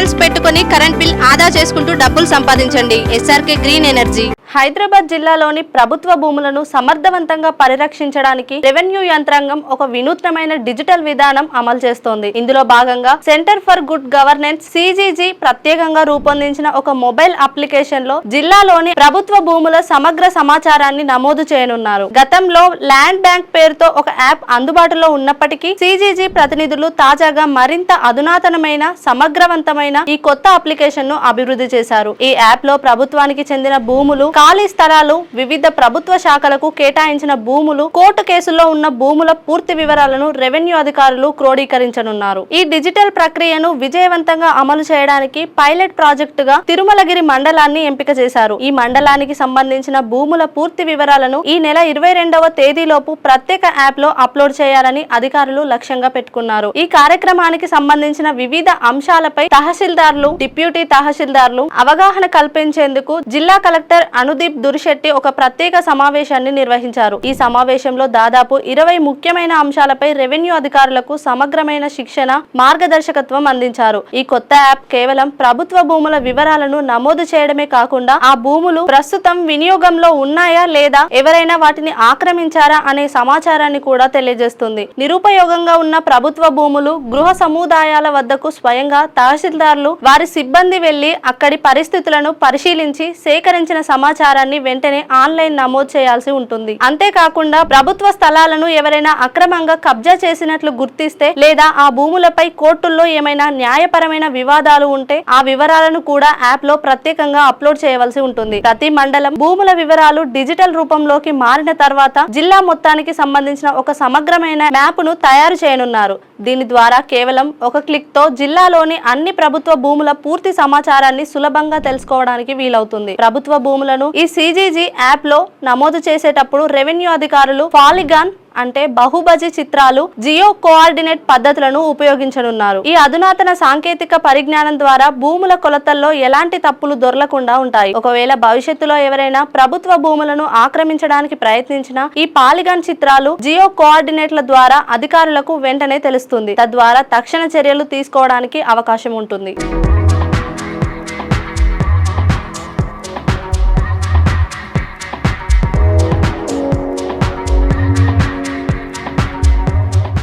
Panels పెట్టుకొని current bill ఆదా చేసుకుంటూ డబ్బులు సంపాదించండి. SRK green energy. హైదరాబాద్ జిల్లాలోని ప్రభుత్వ భూములను సమర్థవంతంగా పరిరక్షించడానికి రెవెన్యూ యంత్రాంగం ఒక వినూత్నమైన డిజిటల్ విధానం అమలు చేస్తోంది. ఇందులో భాగంగా centre for good governance CGG ప్రత్యేకంగా రూపొందించిన ఒక మొబైల్ అప్లికేషన్ లో జిల్లాలోని ప్రభుత్వ భూముల సమగ్ర సమాచారాన్ని నమోదు చేయనున్నారు. గతంలో ల్యాండ్ బ్యాంక్ పేరుతో ఒక యాప్ అందుబాటులో ఉన్నప్పటికీ CGG ప్రతినిధులు తాజాగా మరింత అధునాతనమైన సమగ్రవంతమైన ఈ కొత్త అప్లికేషన్ ను అభివృద్ధి చేశారు. ఈ యాప్ లో ప్రభుత్వానికి చెందిన భూములు, ఖాళీ స్థలాలు, వివిధ ప్రభుత్వ శాఖలకు కేటాయించిన భూములు, కోర్టు కేసుల్లో ఉన్న భూముల పూర్తి వివరాలను రెవెన్యూ అధికారులు క్రోడీకరించనున్నారు. ఈ డిజిటల్ ప్రక్రియను విజయవంతంగా అమలు చేయడానికి పైలట్ ప్రాజెక్టుగా తిరుమలగిరి మండలాన్ని ఎంపిక చేశారు. ఈ మండలానికి సంబంధించిన భూముల పూర్తి వివరాలను ఈ నెల 22వ తేదీలోపు ప్రత్యేక యాప్ లో అప్లోడ్ చేయాలని అధికారులు లక్ష్యంగా పెట్టుకున్నారు. ఈ కార్యక్రమానికి సంబంధించిన వివిధ అంశాలపై తహసీల్దార్లు, డిప్యూటీ తహసీల్దార్లు అవగాహన కల్పించేందుకు జిల్లా కలెక్టర్ అనుదీప్ దురిశెట్టి ఒక ప్రత్యేక సమావేశాన్ని నిర్వహించారు. ఈ సమావేశంలో దాదాపు 20 ముఖ్యమైన అంశాలపై రెవెన్యూ అధికారులకు సమగ్రమైన శిక్షణ, మార్గదర్శకత్వం అందించారు. ఈ కొత్త యాప్ కేవలం ప్రభుత్వ భూముల వివరాలను నమోదు చేయడమే కాకుండా ఆ భూములు ప్రస్తుతం వినియోగంలో ఉన్నాయా లేదా, ఎవరైనా వాటిని ఆక్రమించారా అనే సమాచారాన్ని కూడా తెలియజేస్తుంది. నిరుపయోగంగా ఉన్న ప్రభుత్వ భూములు, గృహ సముదాయాల వద్దకు స్వయంగా తహసీల్దార్లు, వారి సిబ్బంది వెళ్లి అక్కడి పరిస్థితులను పరిశీలించి సేకరించిన సమాచారాన్ని వెంటనే ఆన్లైన్ నమోదు చేయాల్సి ఉంటుంది. అంతేకాకుండా ప్రభుత్వ స్థలాలను ఎవరైనా అక్రమంగా కబ్జా చేసినట్లు గుర్తిస్తే లేదా ఆ భూములపై కోర్టుల్లో ఏమైనా న్యాయపరమైన వివాదాలు ఉంటే ఆ వివరాలను కూడా యాప్ లో ప్రత్యేకంగా అప్లోడ్ చేయవలసి ఉంటుంది. ప్రతి మండలం భూముల వివరాలు డిజిటల్ రూపంలోకి మారిన తర్వాత జిల్లా మొత్తానికి సంబంధించిన ఒక సమగ్రమైన మ్యాప్ ను తయారు చేయనున్నారు. దీని ద్వారా కేవలం ఒక క్లిక్ తో జిల్లాలోని అన్ని ప్రభుత్వ భూముల పూర్తి సమాచారాన్ని సులభంగా తెలుసుకోవడానికి వీలవుతుంది. ప్రభుత్వ భూములను ఈ CGG యాప్ లో నమోదు చేసేటప్పుడు రెవెన్యూ అధికారులు పాలిగాన్ అంటే బహుభుజ చిత్రాలు, జియో కోఆర్డినేట్ పద్ధతులను ఉపయోగించనున్నారు. ఈ అధునాతన సాంకేతిక పరిజ్ఞానం ద్వారా భూముల కొలతల్లో ఎలాంటి తప్పులు దొరలకుండా ఉంటాయి. ఒకవేళ భవిష్యత్తులో ఎవరైనా ప్రభుత్వ భూములను ఆక్రమించడానికి ప్రయత్నించినా ఈ పాలిగాన్ చిత్రాలు, జియో కోఆర్డినేట్ల ద్వారా అధికారులకు వెంటనే తెలుస్తుంది. తద్వారా తక్షణ చర్యలు తీసుకోవడానికి అవకాశం ఉంటుంది.